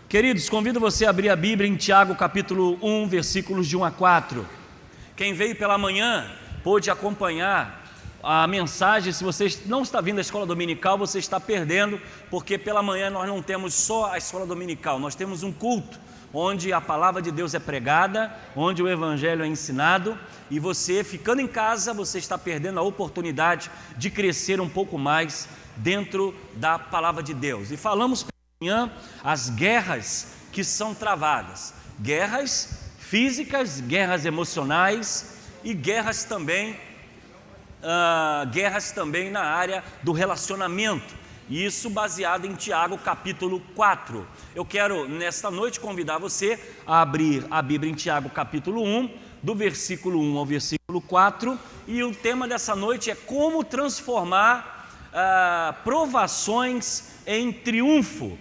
Queridos, convido você a abrir a Bíblia em Tiago capítulo 1, versículos de 1 a 4. Quem veio pela manhã pôde acompanhar a mensagem. Se você não está vindo à escola dominical, você está perdendo, porque pela manhã nós não temos só a escola dominical, nós temos um culto, onde a palavra de Deus é pregada, onde o Evangelho é ensinado, e você, ficando em casa, você está perdendo a oportunidade de crescer um pouco mais dentro da palavra de Deus. E falamos pela manhã as guerras que são travadas, guerras físicas, guerras emocionais e guerras também na área do relacionamento. Isso baseado em Tiago capítulo 4. Eu quero nesta noite convidar você a abrir a Bíblia em Tiago capítulo 1, do versículo 1 ao versículo 4, e o tema dessa noite é como transformar provações em triunfo.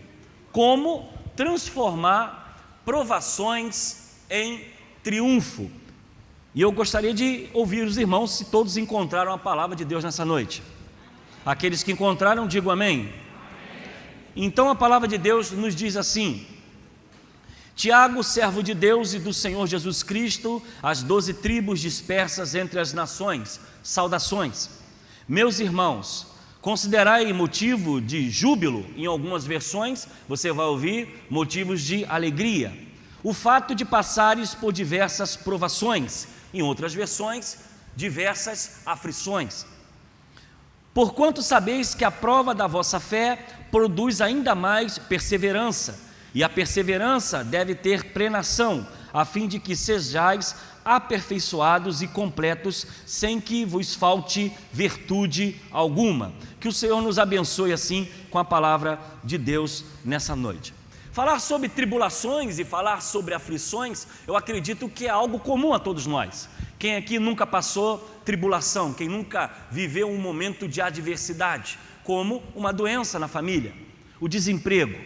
Como transformar provações em triunfo. E eu gostaria de ouvir os irmãos se todos encontraram a palavra de Deus nessa noite. Aqueles que encontraram, digam amém. Amém. Então a palavra de Deus nos diz assim: Tiago, servo de Deus e do Senhor Jesus Cristo, às 12 tribos dispersas entre as nações, saudações. Meus irmãos, considerai motivo de júbilo, em algumas versões você vai ouvir motivos de alegria, o fato de passares por diversas provações, em outras versões, diversas aflições. Porquanto sabeis que a prova da vossa fé produz ainda mais perseverança, e a perseverança deve ter plenação, a fim de que sejais aperfeiçoados e completos, sem que vos falte virtude alguma. Que o Senhor nos abençoe assim com a palavra de Deus nessa noite. Falar sobre tribulações e falar sobre aflições, eu acredito que é algo comum a todos nós. Quem aqui nunca passou tribulação? Quem nunca viveu um momento de adversidade, como uma doença na família, o desemprego,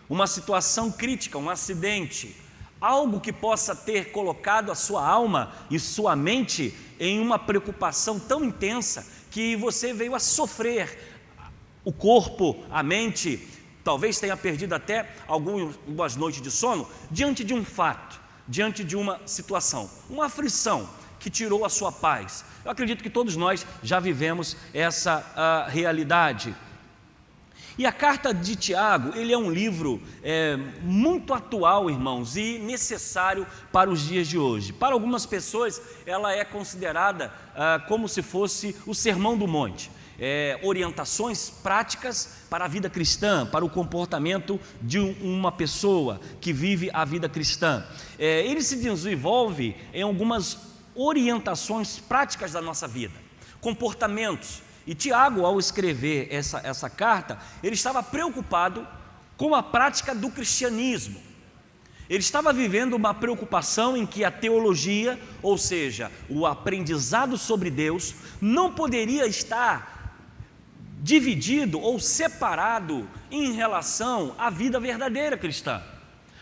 uma situação crítica, um acidente, algo que possa ter colocado a sua alma e sua mente em uma preocupação tão intensa que você veio a sofrer, o corpo, a mente, talvez tenha perdido até algumas noites de sono, diante de um fato, diante de uma situação, uma aflição que tirou a sua paz. Eu acredito que todos nós já vivemos essa realidade. E a carta de Tiago, ele é um livro muito atual, irmãos, e necessário para os dias de hoje. Para algumas pessoas, ela é considerada como se fosse o Sermão do Monte. Orientações práticas para a vida cristã, para o comportamento de uma pessoa que vive a vida cristã. Ele se desenvolve em algumas orientações práticas da nossa vida, comportamentos. E Tiago, ao escrever essa carta, ele estava preocupado com a prática do cristianismo. Ele estava vivendo uma preocupação em que a teologia, ou seja, o aprendizado sobre Deus, não poderia estar dividido ou separado em relação à vida verdadeira cristã.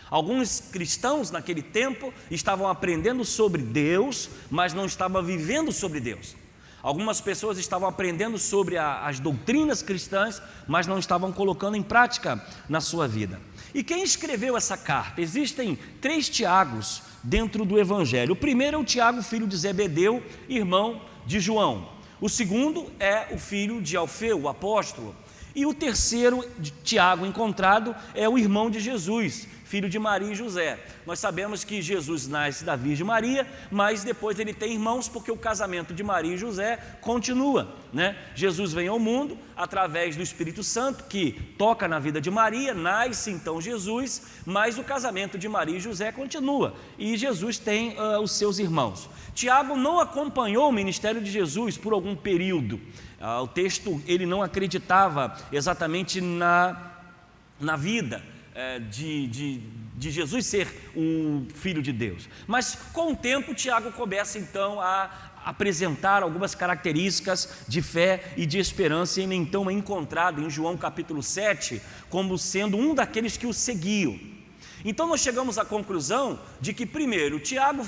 Alguns cristãos naquele tempo estavam aprendendo sobre Deus, mas não estavam vivendo sobre Deus. Algumas pessoas estavam aprendendo sobre as doutrinas cristãs, mas não estavam colocando em prática na sua vida. E quem escreveu essa carta? Existem 3 Tiagos dentro do Evangelho. O primeiro é o Tiago, filho de Zebedeu, irmão de João. O segundo é o filho de Alfeu, o apóstolo. E o terceiro Tiago encontrado é o irmão de Jesus, filho de Maria e José. Nós sabemos que Jesus nasce da Virgem Maria, mas depois ele tem irmãos, porque o casamento de Maria e José continua, né? Jesus vem ao mundo através do Espírito Santo, que toca na vida de Maria, nasce então Jesus, mas o casamento de Maria e José continua, e Jesus tem os seus irmãos. Tiago não acompanhou o ministério de Jesus por algum período. O texto, ele não acreditava exatamente na vida de Jesus ser um filho de Deus. Mas com o tempo Tiago começa então a apresentar algumas características de fé e de esperança, e ele então é encontrado em João capítulo 7 como sendo um daqueles que o seguiam. Então nós chegamos à conclusão de que primeiro, Tiago,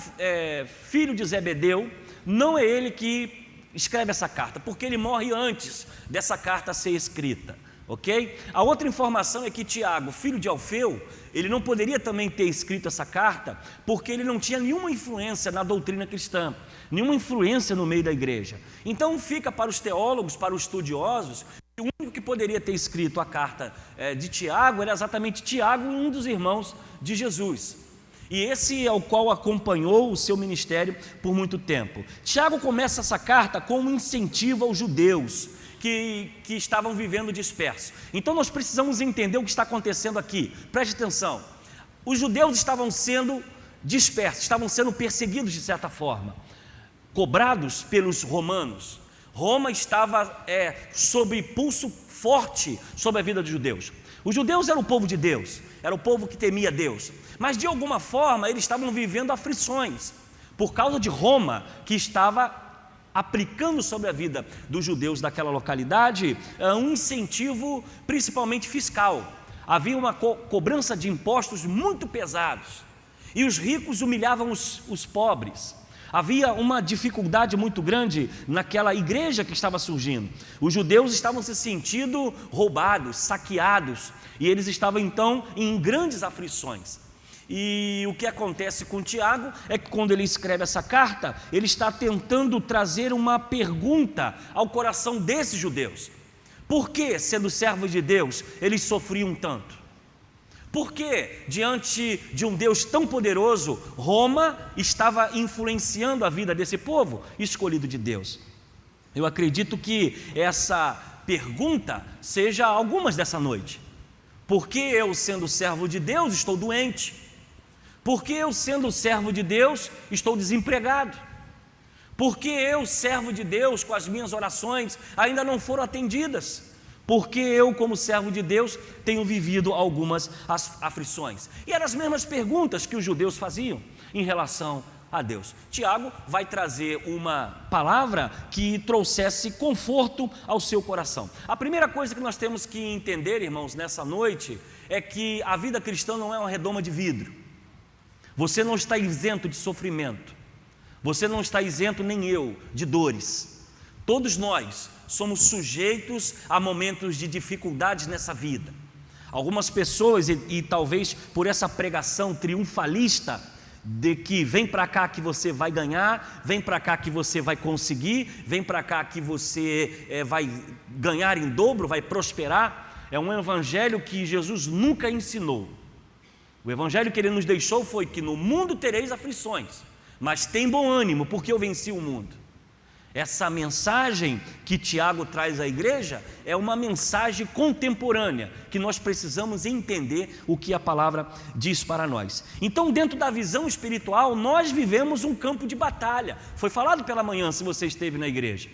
filho de Zebedeu, não é ele que escreve essa carta, porque ele morre antes dessa carta ser escrita. Ok? A outra informação é que Tiago, filho de Alfeu, ele não poderia também ter escrito essa carta, porque ele não tinha nenhuma influência na doutrina cristã, nenhuma influência no meio da igreja. Então fica para os teólogos, para os estudiosos, que o único que poderia ter escrito a carta de Tiago era exatamente Tiago, um dos irmãos de Jesus. E esse é o qual acompanhou o seu ministério por muito tempo. Tiago começa essa carta com um incentivo aos judeus que estavam vivendo dispersos. Então nós precisamos entender o que está acontecendo aqui. Preste atenção. Os judeus estavam sendo dispersos, estavam sendo perseguidos de certa forma, cobrados pelos romanos. Roma estava sob pulso forte sobre a vida dos judeus. Os judeus eram o povo de Deus, era o povo que temia Deus, mas de alguma forma eles estavam vivendo aflições por causa de Roma, que estava aplicando sobre a vida dos judeus daquela localidade um incentivo principalmente fiscal. Havia uma cobrança de impostos muito pesados e os ricos humilhavam os pobres. Havia uma dificuldade muito grande naquela igreja que estava surgindo. Os judeus estavam se sentindo roubados, saqueados, e eles estavam então em grandes aflições. E o que acontece com Tiago é que quando ele escreve essa carta, ele está tentando trazer uma pergunta ao coração desses judeus. Por que, sendo servos de Deus, eles sofriam tanto? Por que, diante de um Deus tão poderoso, Roma estava influenciando a vida desse povo escolhido de Deus? Eu acredito que essa pergunta seja algumas dessa noite. Por que eu, sendo servo de Deus, estou doente? Por que eu, sendo servo de Deus, estou desempregado? Por que eu, servo de Deus, com as minhas orações ainda não foram atendidas? Porque eu, como servo de Deus, tenho vivido algumas aflições. E eram as mesmas perguntas que os judeus faziam em relação a Deus. Tiago vai trazer uma palavra que trouxesse conforto ao seu coração. A primeira coisa que nós temos que entender, irmãos, nessa noite, é que a vida cristã não é uma redoma de vidro. Você não está isento de sofrimento. Você não está isento, nem eu, de dores. Todos nós somos sujeitos a momentos de dificuldades nessa vida. Algumas pessoas, e talvez por essa pregação triunfalista, de que vem para cá que você vai ganhar, vem para cá que você vai conseguir, vem para cá que você vai ganhar em dobro, vai prosperar, é um evangelho que Jesus nunca ensinou. O evangelho que ele nos deixou foi que no mundo tereis aflições, mas tem bom ânimo, porque eu venci o mundo. Essa mensagem que Tiago traz à igreja é uma mensagem contemporânea, que nós precisamos entender o que a palavra diz para nós. Então, dentro da visão espiritual, nós vivemos um campo de batalha. Foi falado pela manhã, se você esteve na igreja.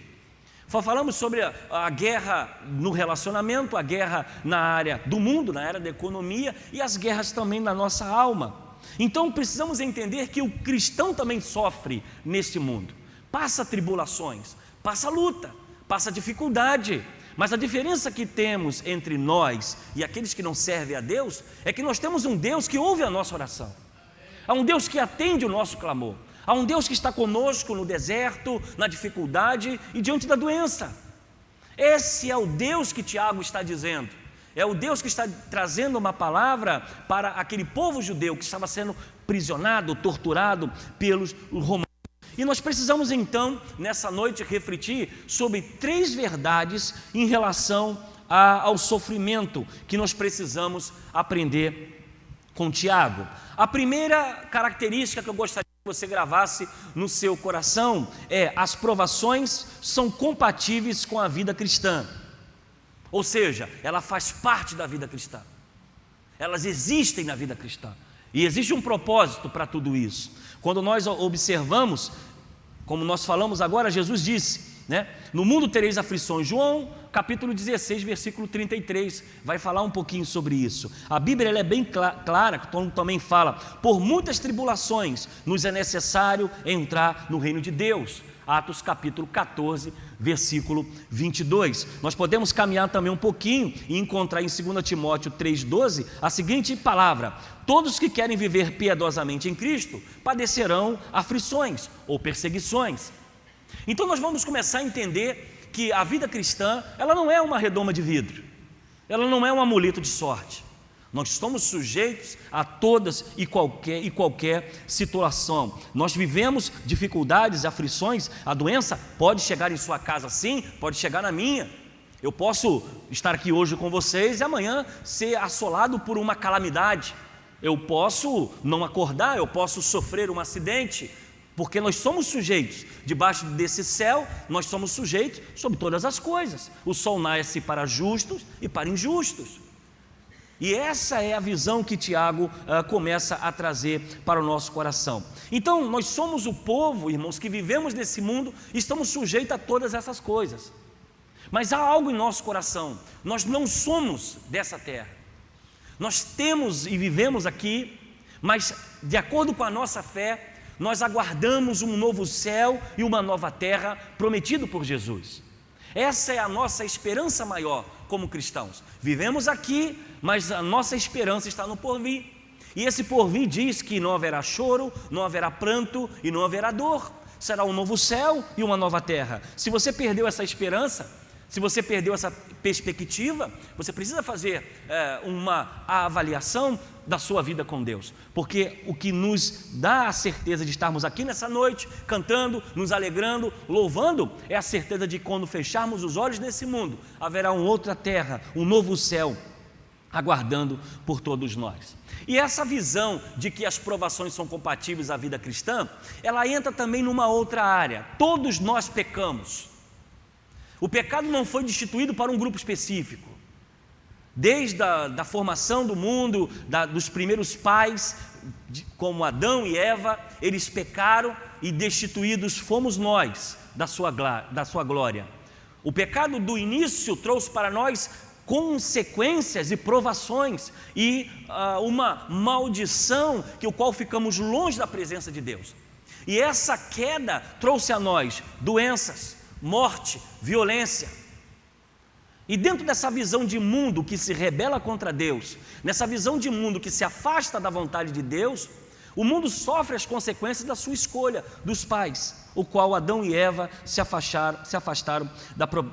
Falamos sobre a guerra no relacionamento, a guerra na área do mundo, na área da economia, e as guerras também na nossa alma. Então, precisamos entender que o cristão também sofre neste mundo. Passa tribulações, passa luta, passa dificuldade, mas a diferença que temos entre nós e aqueles que não servem a Deus é que nós temos um Deus que ouve a nossa oração, há um Deus que atende o nosso clamor, há um Deus que está conosco no deserto, na dificuldade e diante da doença. Esse é o Deus que Tiago está dizendo, é o Deus que está trazendo uma palavra para aquele povo judeu que estava sendo aprisionado, torturado pelos romanos. E nós precisamos então, nessa noite, refletir sobre 3 verdades em relação ao sofrimento que nós precisamos aprender com Tiago. A primeira característica que eu gostaria que você gravasse no seu coração é: as provações são compatíveis com a vida cristã. Ou seja, ela faz parte da vida cristã. Elas existem na vida cristã. E existe um propósito para tudo isso. Quando nós observamos, como nós falamos agora, Jesus disse, no mundo tereis aflições. João capítulo 16, versículo 33, vai falar um pouquinho sobre isso. A Bíblia ela é bem clara, quando também fala: por muitas tribulações nos é necessário entrar no reino de Deus. Atos capítulo 14, versículo 22. Nós podemos caminhar também um pouquinho e encontrar em 2 Timóteo 3,12 a seguinte palavra: todos que querem viver piedosamente em Cristo padecerão aflições ou perseguições. Então nós vamos começar a entender que a vida cristã, ela não é uma redoma de vidro, ela não é um amuleto de sorte. Nós estamos sujeitos a todas e qualquer situação. Nós vivemos dificuldades, aflições. A doença pode chegar em sua casa, sim, pode chegar na minha. Eu posso estar aqui hoje com vocês e amanhã ser assolado por uma calamidade. Eu posso não acordar, eu posso sofrer um acidente, porque nós somos sujeitos. Debaixo desse céu, nós somos sujeitos sobre todas as coisas. O sol nasce para justos e para injustos. E essa é a visão que Tiago começa a trazer para o nosso coração. Então, nós somos o povo, irmãos, que vivemos nesse mundo e estamos sujeitos a todas essas coisas. Mas há algo em nosso coração: nós não somos dessa terra. Nós temos e vivemos aqui, mas de acordo com a nossa fé, nós aguardamos um novo céu e uma nova terra prometido por Jesus. Essa é a nossa esperança maior como cristãos. Vivemos aqui, mas a nossa esperança está no porvir. E esse porvir diz que não haverá choro, não haverá pranto e não haverá dor. Será um novo céu e uma nova terra. Se você perdeu essa esperança, se você perdeu essa perspectiva, você precisa fazer uma avaliação da sua vida com Deus, porque o que nos dá a certeza de estarmos aqui nessa noite, cantando, nos alegrando, louvando, é a certeza de que quando fecharmos os olhos nesse mundo, haverá uma outra terra, um novo céu, aguardando por todos nós. E essa visão de que as provações são compatíveis à vida cristã, ela entra também numa outra área. Todos nós pecamos. O pecado não foi destituído para um grupo específico. Desde a formação do mundo, dos primeiros pais, como Adão e Eva, eles pecaram e destituídos fomos nós da sua glória. O pecado do início trouxe para nós consequências e provações e uma maldição, que o qual ficamos longe da presença de Deus. E essa queda trouxe a nós doenças, morte, violência. E dentro dessa visão de mundo que se rebela contra Deus, nessa visão de mundo que se afasta da vontade de Deus, o mundo sofre as consequências da sua escolha, dos pais, o qual Adão e Eva se afastaram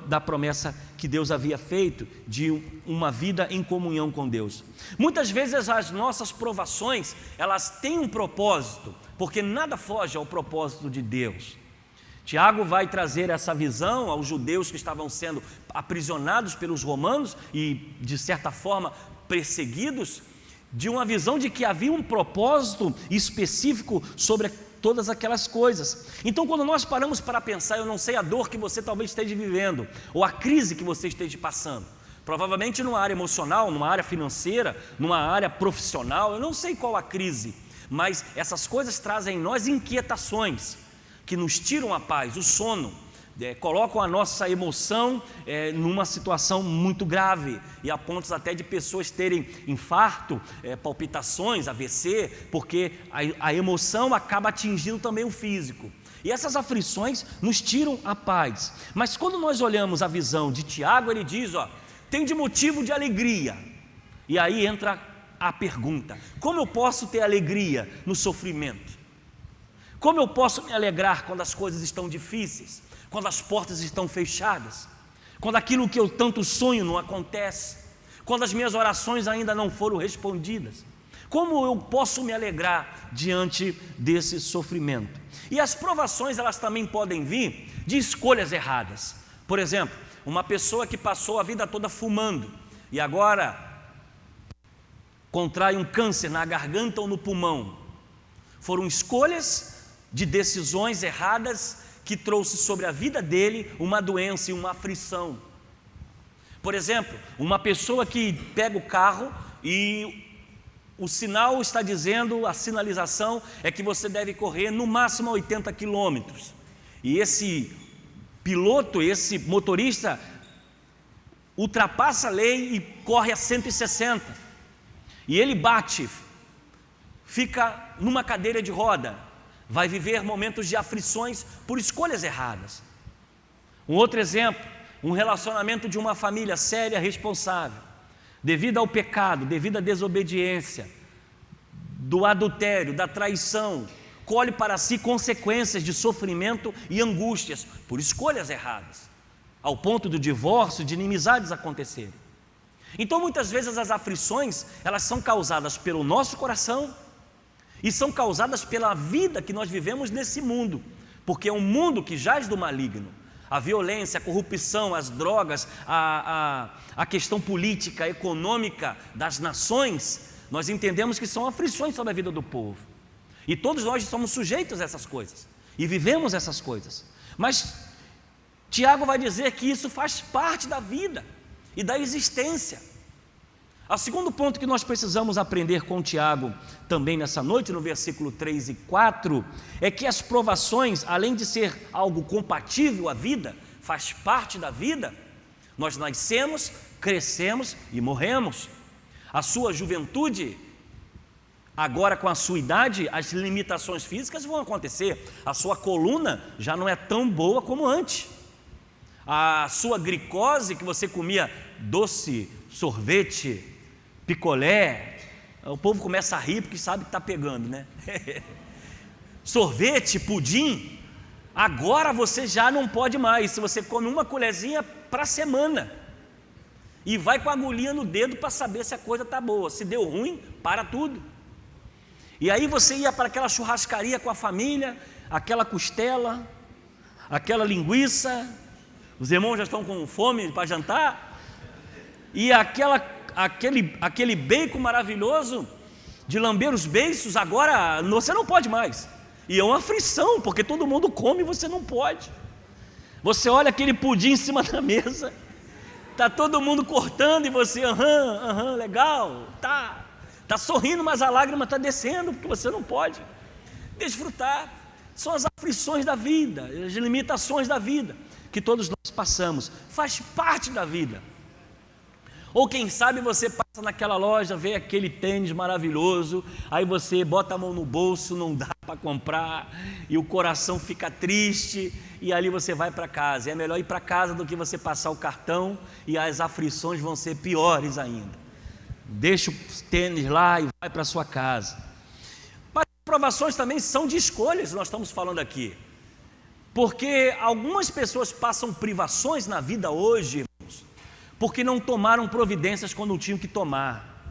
da promessa que Deus havia feito de uma vida em comunhão com Deus. Muitas vezes as nossas provações, elas têm um propósito, porque nada foge ao propósito de Deus. Tiago vai trazer essa visão aos judeus que estavam sendo aprisionados pelos romanos e, de certa forma, perseguidos, de uma visão de que havia um propósito específico sobre todas aquelas coisas. Então, quando nós paramos para pensar, eu não sei a dor que você talvez esteja vivendo, ou a crise que você esteja passando, provavelmente numa área emocional, numa área financeira, numa área profissional, eu não sei qual a crise, mas essas coisas trazem em nós inquietações, que nos tiram a paz, o sono, colocam a nossa emoção numa situação muito grave, e a pontos até de pessoas terem infarto, palpitações, AVC, porque a emoção acaba atingindo também o físico. E essas aflições nos tiram a paz. Mas quando nós olhamos a visão de Tiago, ele diz, tem de motivo de alegria. E aí entra a pergunta: como eu posso ter alegria no sofrimento? Como eu posso me alegrar quando as coisas estão difíceis, quando as portas estão fechadas, quando aquilo que eu tanto sonho não acontece, quando as minhas orações ainda não foram respondidas? Como eu posso me alegrar diante desse sofrimento? E as provações, elas também podem vir de escolhas erradas. Por exemplo, uma pessoa que passou a vida toda fumando e agora contrai um câncer na garganta ou no pulmão. Foram escolhas de decisões erradas que trouxe sobre a vida dele uma doença e uma aflição. Por exemplo, uma pessoa que pega o carro e o sinal está dizendo, a sinalização é que você deve correr no máximo a 80 quilômetros. E esse piloto, esse motorista, ultrapassa a lei e corre a 160. E ele bate, fica numa cadeira de roda. Vai viver momentos de aflições por escolhas erradas. Um outro exemplo, um relacionamento de uma família séria, responsável, devido ao pecado, devido à desobediência, do adultério, da traição, colhe para si consequências de sofrimento e angústias por escolhas erradas, ao ponto do divórcio, de inimizades acontecerem. Então muitas vezes as aflições, elas são causadas pelo nosso coração e são causadas pela vida que nós vivemos nesse mundo, porque é um mundo que jaz do maligno. A violência, a corrupção, as drogas, a questão política, econômica das nações, nós entendemos que são aflições sobre a vida do povo. E todos nós somos sujeitos a essas coisas e vivemos essas coisas. Mas Tiago vai dizer que isso faz parte da vida e da existência. O segundo ponto que nós precisamos aprender com Tiago também nessa noite, no versículo 3 e 4, é que as provações, além de ser algo compatível à vida, faz parte da vida. Nós nascemos, crescemos e morremos. A sua juventude, agora com a sua idade, as limitações físicas vão acontecer. A sua coluna já não é tão boa como antes. A sua glicose, que você comia doce, sorvete, picolé, o povo começa a rir porque sabe que está pegando, né? Sorvete, pudim, agora você já não pode mais. Se você come uma colherzinha para a semana e vai com a agulhinha no dedo para saber se a coisa está boa. Se deu ruim, para tudo. E aí você ia para aquela churrascaria com a família, aquela costela, aquela linguiça, os irmãos já estão com fome para jantar, e aquele bacon maravilhoso de lamber os beiços, agora você não pode mais. E é uma aflição, porque todo mundo come e você não pode. Você olha aquele pudim em cima da mesa, está todo mundo cortando e você, legal, tá sorrindo, mas a lágrima está descendo, porque você não pode desfrutar. São as aflições da vida, as limitações da vida, que todos nós passamos, faz parte da vida. Ou quem sabe você passa naquela loja, vê aquele tênis maravilhoso, aí você bota a mão no bolso, não dá para comprar, e o coração fica triste, e ali você vai para casa. É melhor ir para casa do que você passar o cartão, e as aflições vão ser piores ainda. Deixa o tênis lá e vai para a sua casa. Mas as provações também são de escolhas, nós estamos falando aqui. Porque algumas pessoas passam privações na vida hoje, irmãos, porque não tomaram providências quando tinham que tomar.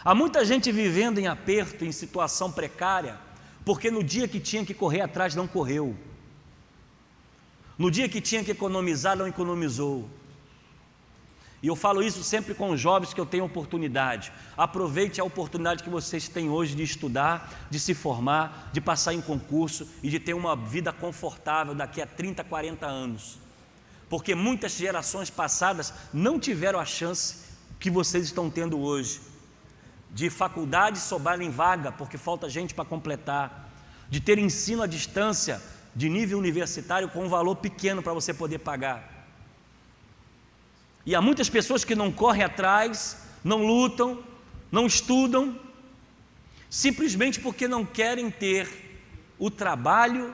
Há muita gente vivendo em aperto, em situação precária, porque no dia que tinha que correr atrás não correu. No dia que tinha que economizar não economizou. E eu falo isso sempre com os jovens que eu tenho oportunidade. Aproveite a oportunidade que vocês têm hoje de estudar, de se formar, de passar em concurso e de ter uma vida confortável daqui a 30, 40 anos. Porque muitas gerações passadas não tiveram a chance que vocês estão tendo hoje. De faculdade sobrarem vaga, porque falta gente para completar. De ter ensino à distância, de nível universitário, com um valor pequeno para você poder pagar. E há muitas pessoas que não correm atrás, não lutam, não estudam, simplesmente porque não querem ter o trabalho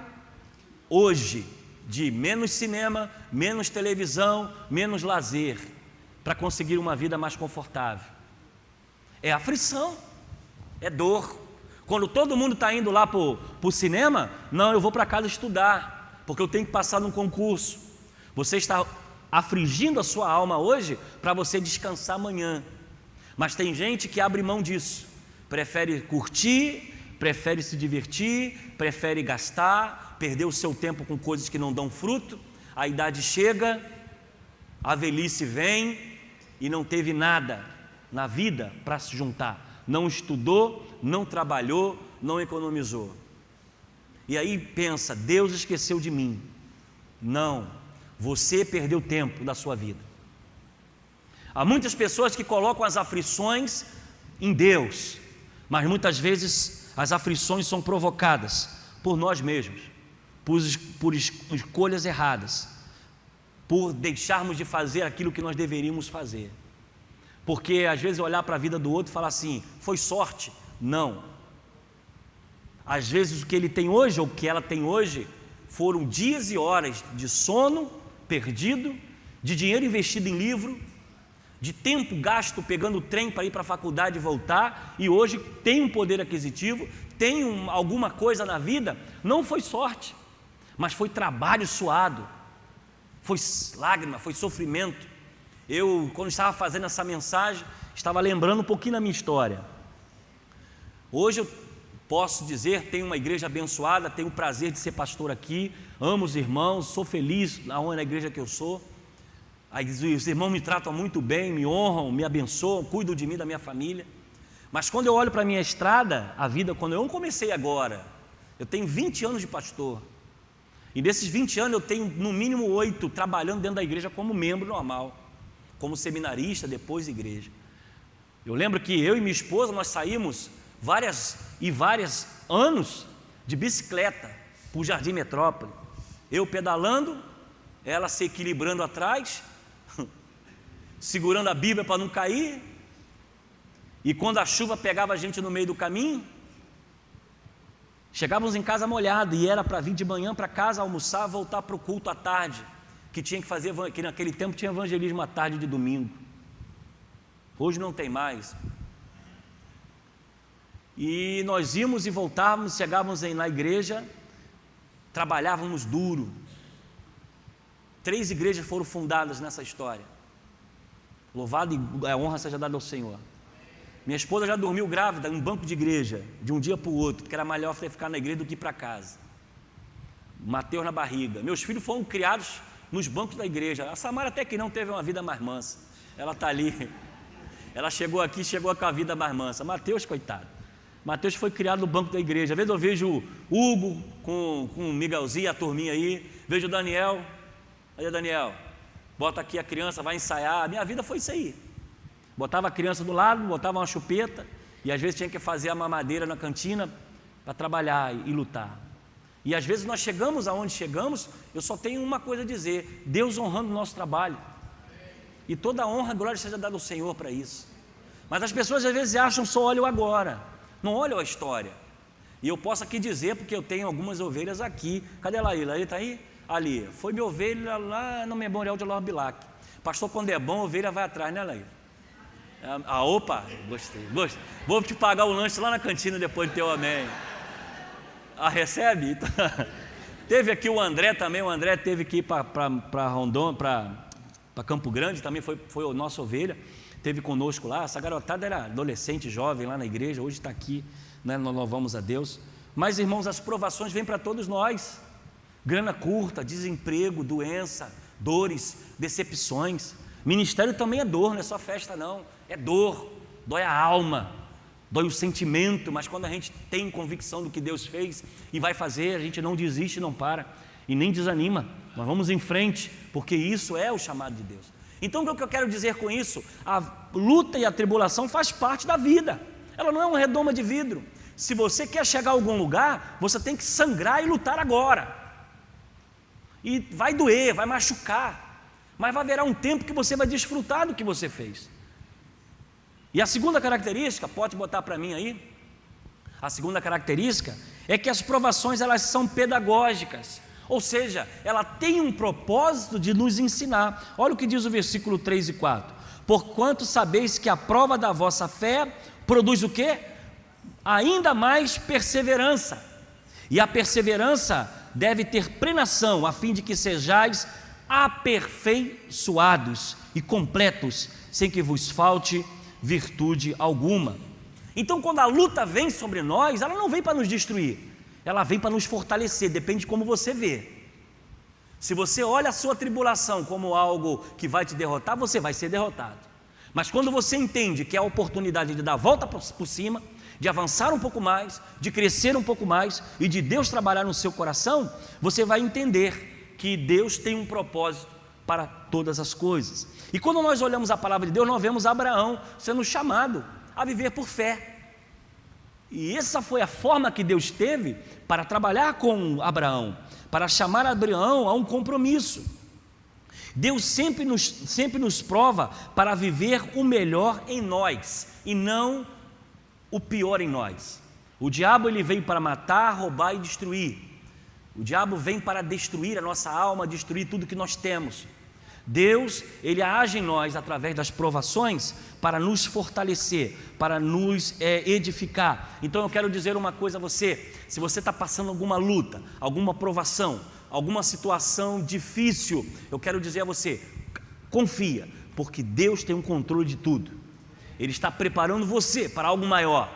hoje de menos cinema, menos televisão, menos lazer, para conseguir uma vida mais confortável. É aflição, é dor. Quando todo mundo está indo lá para o cinema, não, eu vou para casa estudar, porque eu tenho que passar num concurso. Você está afligindo a sua alma hoje para você descansar amanhã. Mas tem gente que abre mão disso, prefere curtir, prefere se divertir, prefere gastar, perder o seu tempo com coisas que não dão fruto. A idade chega, a velhice vem e não teve nada na vida para se juntar. Não estudou, não trabalhou, não economizou. E aí pensa, Deus esqueceu de mim. Não, você perdeu tempo da sua vida. Há muitas pessoas que colocam as aflições em Deus, mas muitas vezes as aflições são provocadas por nós mesmos, por escolhas erradas, por deixarmos de fazer aquilo que nós deveríamos fazer. Porque às vezes olhar para a vida do outro e falar assim, foi sorte. Não. Às vezes o que ele tem hoje, ou o que ela tem hoje, foram dias e horas de sono perdido, de dinheiro investido em livro, de tempo gasto pegando o trem para ir para a faculdade e voltar, e hoje tem um poder aquisitivo, tem alguma coisa na vida. Não foi sorte, mas foi trabalho suado, foi lágrima, foi sofrimento. Eu, quando estava fazendo essa mensagem, estava lembrando um pouquinho da minha história. Hoje eu posso dizer, tenho uma igreja abençoada, tenho o prazer de ser pastor aqui, amo os irmãos, sou feliz na igreja que eu sou. Os irmãos me tratam muito bem, me honram, me abençoam, cuidam de mim, da minha família. Mas quando eu olho para a minha estrada, a vida, quando eu não comecei agora, eu tenho 20 anos de pastor. E desses 20 anos eu tenho no mínimo 8 trabalhando dentro da igreja como membro normal, como seminarista, depois igreja. Eu lembro que eu e minha esposa, nós saímos vários anos de bicicleta para o Jardim Metrópole. Eu pedalando, ela se equilibrando atrás, segurando a Bíblia para não cair. E quando a chuva pegava a gente no meio do caminho, chegávamos em casa molhado e era para vir de manhã para casa, almoçar, voltar para o culto à tarde, que naquele tempo tinha evangelismo à tarde de domingo. Hoje não tem mais. E nós íamos e voltávamos, chegávamos na igreja, trabalhávamos duro. 3 igrejas foram fundadas nessa história. Louvado e a honra seja dada ao Senhor. Minha esposa já dormiu grávida em um banco de igreja, de um dia para o outro, porque era melhor ficar na igreja do que ir para casa. Mateus na barriga. Meus filhos foram criados nos bancos da igreja. A Samara até que não teve uma vida mais mansa. Ela está ali. Ela chegou aqui, chegou com a vida mais mansa. Mateus, coitado. Mateus foi criado no banco da igreja. Às vezes eu vejo o Hugo com o Miguelzinho, a turminha aí. Vejo o Daniel. Aí, Daniel, bota aqui a criança, vai ensaiar. A minha vida foi isso aí. Botava a criança do lado, botava uma chupeta, e às vezes tinha que fazer a mamadeira na cantina para trabalhar e lutar. E às vezes nós chegamos aonde chegamos, eu só tenho uma coisa a dizer: Deus honrando o nosso trabalho. E toda a honra e glória seja dada ao Senhor para isso. Mas as pessoas às vezes acham só olham agora, não olham a história. E eu posso aqui dizer, porque eu tenho algumas ovelhas aqui. Cadê a Laíla? Ele está aí? Ali. Foi minha ovelha lá no Memorial de Alor Bilac. Pastor, quando é bom, a ovelha vai atrás, né, Laíla? Opa, gostei. Vou te pagar o lanche lá na cantina depois do teu amém. Recebe? Teve aqui o André também. O André teve que ir para Rondônia, para Campo Grande, também foi a nossa ovelha. Teve conosco lá. Essa garotada era adolescente, jovem lá na igreja. Hoje está aqui, né? Nós louvamos a Deus. Mas, irmãos, as provações vêm para todos nós. Grana curta, desemprego, doença, dores, decepções. Ministério também é dor, não é só festa não, é dor, dói a alma, dói o sentimento, mas quando a gente tem convicção do que Deus fez e vai fazer, a gente não desiste, não para e nem desanima, nós vamos em frente, porque isso é o chamado de Deus. Então o que eu quero dizer com isso? A luta e a tribulação faz parte da vida, ela não é uma redoma de vidro. Se você quer chegar a algum lugar, você tem que sangrar e lutar agora, e vai doer, vai machucar, mas vai haverá um tempo que você vai desfrutar do que você fez. E a segunda característica, pode botar para mim aí, a segunda característica é que as provações elas são pedagógicas, ou seja, ela tem um propósito de nos ensinar. Olha o que diz o versículo 3 e 4: porquanto sabeis que a prova da vossa fé produz o quê? Ainda mais perseverança, e a perseverança deve ter plenação, a fim de que sejais aperfeiçoados e completos, sem que vos falte virtude alguma. Então, quando a luta vem sobre nós, ela não vem para nos destruir, ela vem para nos fortalecer, depende de como você vê. Se você olha a sua tribulação como algo que vai te derrotar, você vai ser derrotado. Mas quando você entende que é a oportunidade de dar a volta por cima, de avançar um pouco mais, de crescer um pouco mais e de Deus trabalhar no seu coração, você vai entender que Deus tem um propósito para todas as coisas. E quando nós olhamos a palavra de Deus, nós vemos Abraão sendo chamado a viver por fé. E essa foi a forma que Deus teve para trabalhar com Abraão, para chamar Abraão a um compromisso. Deus sempre nos prova para viver o melhor em nós e não o pior em nós. O diabo ele veio para matar, roubar e destruir. O diabo vem para destruir a nossa alma, destruir tudo que nós temos. Deus, ele age em nós através das provações para nos fortalecer, para nos edificar. Então eu quero dizer uma coisa a você: se você está passando alguma luta, alguma provação, alguma situação difícil, eu quero dizer a você, confia, porque Deus tem um controle de tudo. Ele está preparando você para algo maior,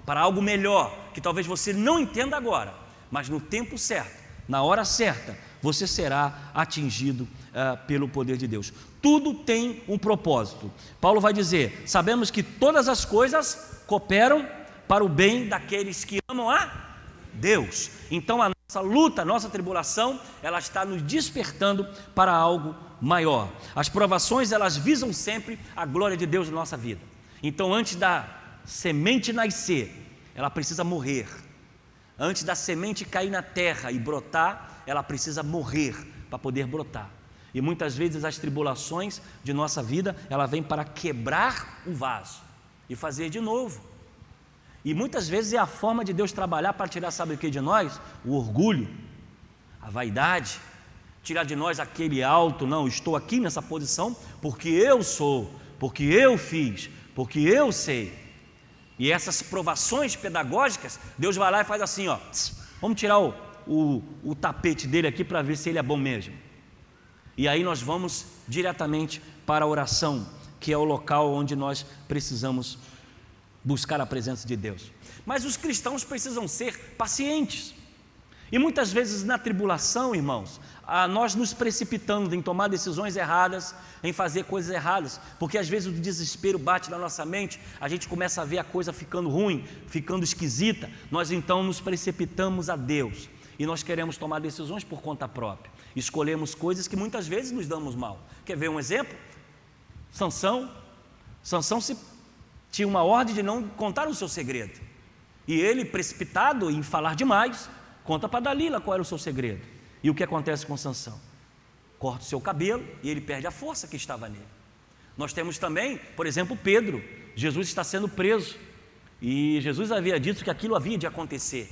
para algo melhor, que talvez você não entenda agora, mas no tempo certo, na hora certa, você será atingido pelo poder de Deus. Tudo tem um propósito. Paulo vai dizer: sabemos que todas as coisas cooperam para o bem daqueles que amam a Deus. Então a nossa luta, a nossa tribulação, ela está nos despertando para algo maior. As provações, elas visam sempre a glória de Deus na nossa vida. Então, antes da semente nascer, ela precisa morrer. Antes da semente cair na terra e brotar, ela precisa morrer para poder brotar. E muitas vezes as tribulações de nossa vida, ela vem para quebrar o vaso e fazer de novo. E muitas vezes é a forma de Deus trabalhar para tirar, sabe o que de nós? O orgulho, a vaidade, tirar de nós aquele alto, não, estou aqui nessa posição porque eu sou, porque eu fiz, porque eu sei. E essas provações pedagógicas, Deus vai lá e faz assim, ó, vamos tirar o tapete dele aqui para ver se ele é bom mesmo. E aí nós vamos diretamente para a oração, que é o local onde nós precisamos buscar a presença de Deus. Mas os cristãos precisam ser pacientes. E muitas vezes na tribulação, irmãos, nós nos precipitamos em tomar decisões erradas, em fazer coisas erradas, porque às vezes o desespero bate na nossa mente, a gente começa a ver a coisa ficando ruim, ficando esquisita, nós então nos precipitamos a Deus, e nós queremos tomar decisões por conta própria, escolhemos coisas que muitas vezes nos damos mal. Quer ver um exemplo? Sansão tinha uma ordem de não contar o seu segredo, e ele, precipitado em falar demais, conta para Dalila qual era o seu segredo. E o que acontece com Sansão? Corta o seu cabelo e ele perde a força que estava nele. Nós temos também, por exemplo, Pedro. Jesus está sendo preso e Jesus havia dito que aquilo havia de acontecer.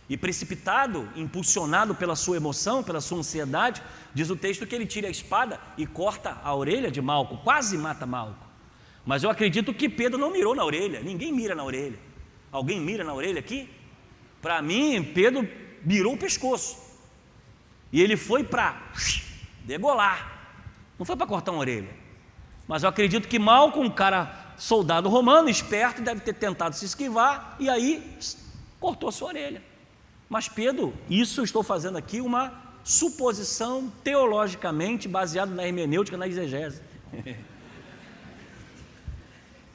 E precipitado, impulsionado pela sua emoção, pela sua ansiedade, diz o texto que ele tira a espada e corta a orelha de Malco, quase mata Malco. Mas eu acredito que Pedro não mirou na orelha. Ninguém mira na orelha. Alguém mira na orelha aqui? Para mim, Pedro mirou o pescoço. E ele foi para degolar. Não foi para cortar uma orelha. Mas eu acredito que Malco, um cara soldado romano, esperto, deve ter tentado se esquivar. E aí, cortou a sua orelha. Mas Pedro, isso eu estou fazendo aqui uma suposição teologicamente baseada na hermenêutica, na exegese.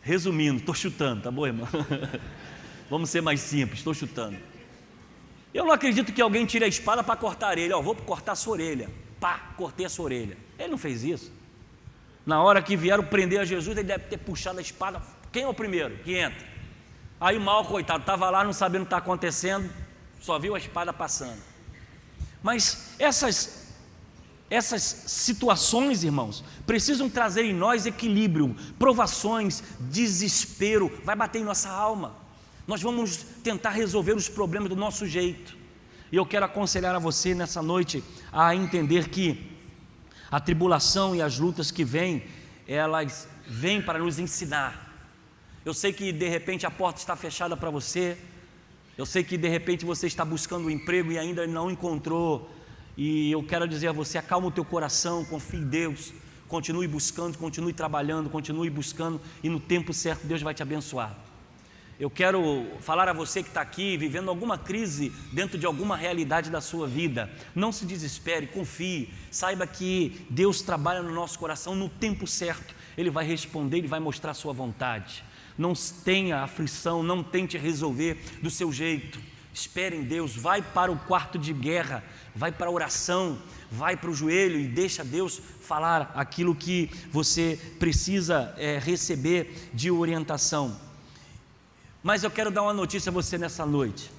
Resumindo, estou chutando, tá bom, irmão? Vamos ser mais simples, estou chutando. Eu não acredito que alguém tire a espada para cortar a orelha. Vou cortar a sua orelha. Pá, cortei a sua orelha. Ele não fez isso. Na hora que vieram prender a Jesus, ele deve ter puxado a espada. Quem é o primeiro que entra? Aí o Malco, coitado, estava lá não sabendo o que está acontecendo, só viu a espada passando. Mas essas situações, irmãos, precisam trazer em nós equilíbrio, provações, desespero, vai bater em nossa alma. Nós vamos tentar resolver os problemas do nosso jeito. E eu quero aconselhar a você nessa noite a entender que a tribulação e as lutas que vêm, elas vêm para nos ensinar. Eu sei que de repente a porta está fechada para você. Eu sei que de repente você está buscando um emprego e ainda não encontrou. E eu quero dizer a você, acalma o teu coração, confie em Deus. Continue buscando, continue trabalhando, continue buscando. E no tempo certo Deus vai te abençoar. Eu quero falar a você que está aqui vivendo alguma crise dentro de alguma realidade da sua vida. Não se desespere, confie, saiba que Deus trabalha no nosso coração no tempo certo. Ele vai responder, Ele vai mostrar a sua vontade. Não tenha aflição, não tente resolver do seu jeito. Espere em Deus, vai para o quarto de guerra, vai para a oração, vai para o joelho e deixa Deus falar aquilo que você precisa receber de orientação. Mas eu quero dar uma notícia a você nessa noite,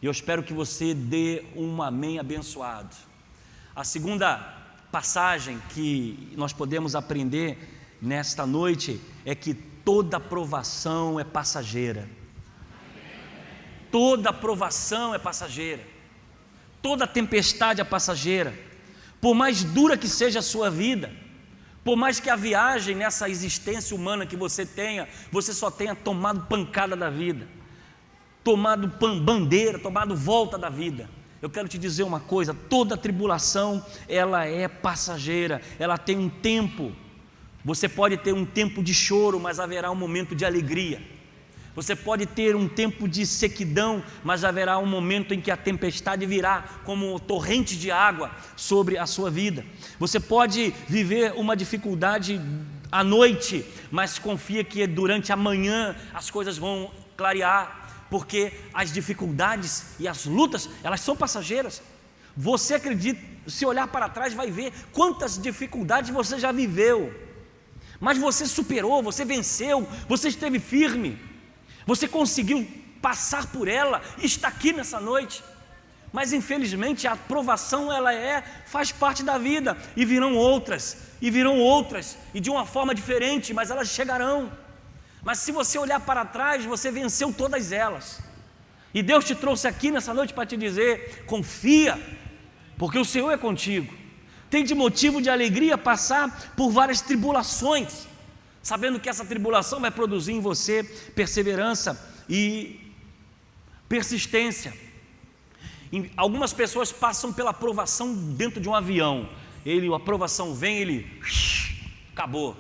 e eu espero que você dê um amém abençoado. A segunda passagem que nós podemos aprender nesta noite é que toda provação é passageira. Toda provação é passageira, toda tempestade é passageira. Por mais dura que seja a sua vida, por mais que a viagem nessa existência humana que você tenha, você só tenha tomado pancada da vida, tomado bandeira, tomado volta da vida, eu quero te dizer uma coisa: toda tribulação ela é passageira, ela tem um tempo. Você pode ter um tempo de choro, mas haverá um momento de alegria. Você pode ter um tempo de sequidão, mas haverá um momento em que a tempestade virá como torrente de água sobre a sua vida. Você pode viver uma dificuldade à noite, mas confia que durante a manhã as coisas vão clarear, porque as dificuldades e as lutas, elas são passageiras. Você acredita, se olhar para trás vai ver quantas dificuldades você já viveu, mas você superou, você venceu, você esteve firme, você conseguiu passar por ela e está aqui nessa noite. Mas infelizmente a provação faz parte da vida, e virão outras, e de uma forma diferente, mas elas chegarão. Mas se você olhar para trás, você venceu todas elas, e Deus te trouxe aqui nessa noite para te dizer: confia, porque o Senhor é contigo. Tem de motivo de alegria passar por várias tribulações, sabendo que essa tribulação vai produzir em você perseverança e persistência. Algumas pessoas passam pela provação dentro de um avião. A provação vem, acabou.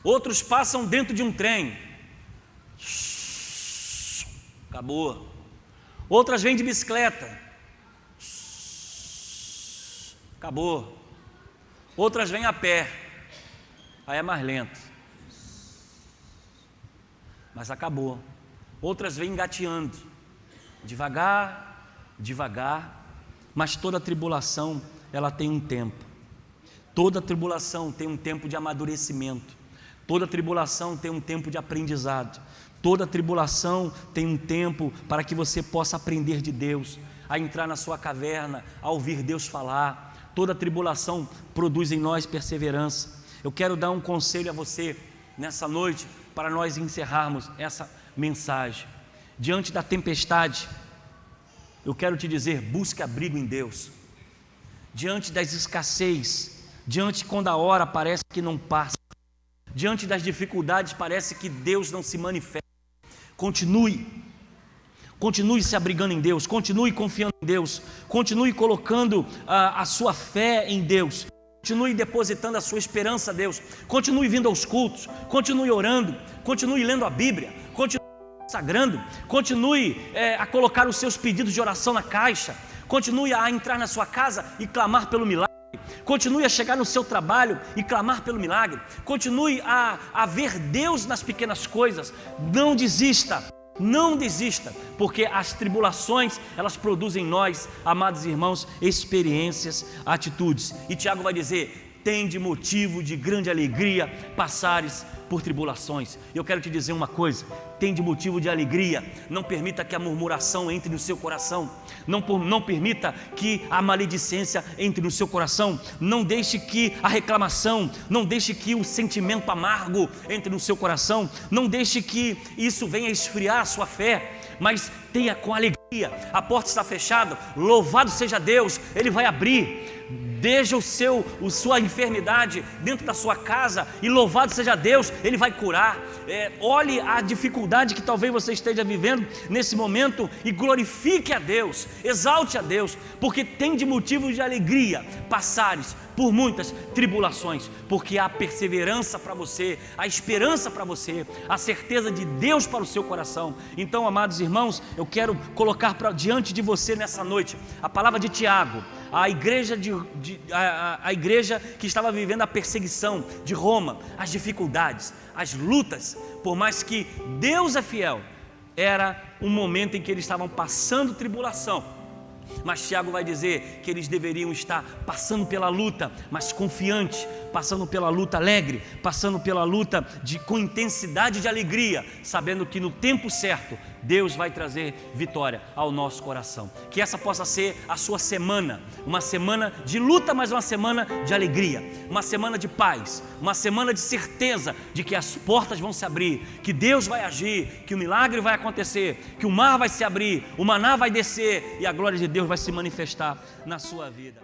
Outros passam dentro de um trem, acabou. Outras vêm de bicicleta, acabou. Outras vêm a pé, aí é mais lento, mas acabou. Outras vêm engateando, devagar, mas toda tribulação, ela tem um tempo. Toda tribulação tem um tempo de amadurecimento. Toda tribulação tem um tempo de aprendizado. Toda tribulação tem um tempo para que você possa aprender de Deus, a entrar na sua caverna, a ouvir Deus falar. Toda tribulação produz em nós perseverança. Eu quero dar um conselho a você nessa noite, para nós encerrarmos essa mensagem. Diante da tempestade, eu quero te dizer: busque abrigo em Deus. Diante das escassez, diante quando a hora parece que não passa, diante das dificuldades parece que Deus não se manifesta, continue se abrigando em Deus, continue confiando em Deus, continue colocando a sua fé em Deus, continue depositando a sua esperança a Deus, continue vindo aos cultos, continue orando, continue lendo a Bíblia, continue sagrando, continue a colocar os seus pedidos de oração na caixa, continue a entrar na sua casa e clamar pelo milagre, continue a chegar no seu trabalho e clamar pelo milagre, continue a ver Deus nas pequenas coisas. Não desista, porque as tribulações, elas produzem em nós, amados irmãos, experiências, atitudes. E Tiago vai dizer: tende motivo de grande alegria passares por tribulações. Eu quero te dizer uma coisa: tende motivo de alegria. Não permita que a murmuração entre no seu coração, não permita que a maledicência entre no seu coração, não deixe que a reclamação, não deixe que o sentimento amargo entre no seu coração, não deixe que isso venha esfriar a sua fé, mas tenha com alegria. A porta está fechada, louvado seja Deus, Ele vai abrir. Deixa sua enfermidade dentro da sua casa, e louvado seja Deus, Ele vai curar. Olhe a dificuldade que talvez você esteja vivendo nesse momento e glorifique a Deus, exalte a Deus, porque tem de motivo de alegria passares por muitas tribulações, porque há perseverança para você, a esperança para você, a certeza de Deus para o seu coração. Então, amados irmãos, eu quero colocar diante de você nessa noite a palavra de Tiago, a igreja que estava vivendo a perseguição de Roma, as dificuldades, as lutas. Por mais que Deus é fiel, era um momento em que eles estavam passando tribulação, mas Tiago vai dizer que eles deveriam estar passando pela luta, mas confiante, passando pela luta alegre, passando pela luta com intensidade de alegria, sabendo que no tempo certo Deus vai trazer vitória ao nosso coração. Que essa possa ser a sua semana, uma semana de luta, mas uma semana de alegria, uma semana de paz, uma semana de certeza de que as portas vão se abrir, que Deus vai agir, que o milagre vai acontecer, que o mar vai se abrir, o maná vai descer e a glória de Deus vai se manifestar na sua vida.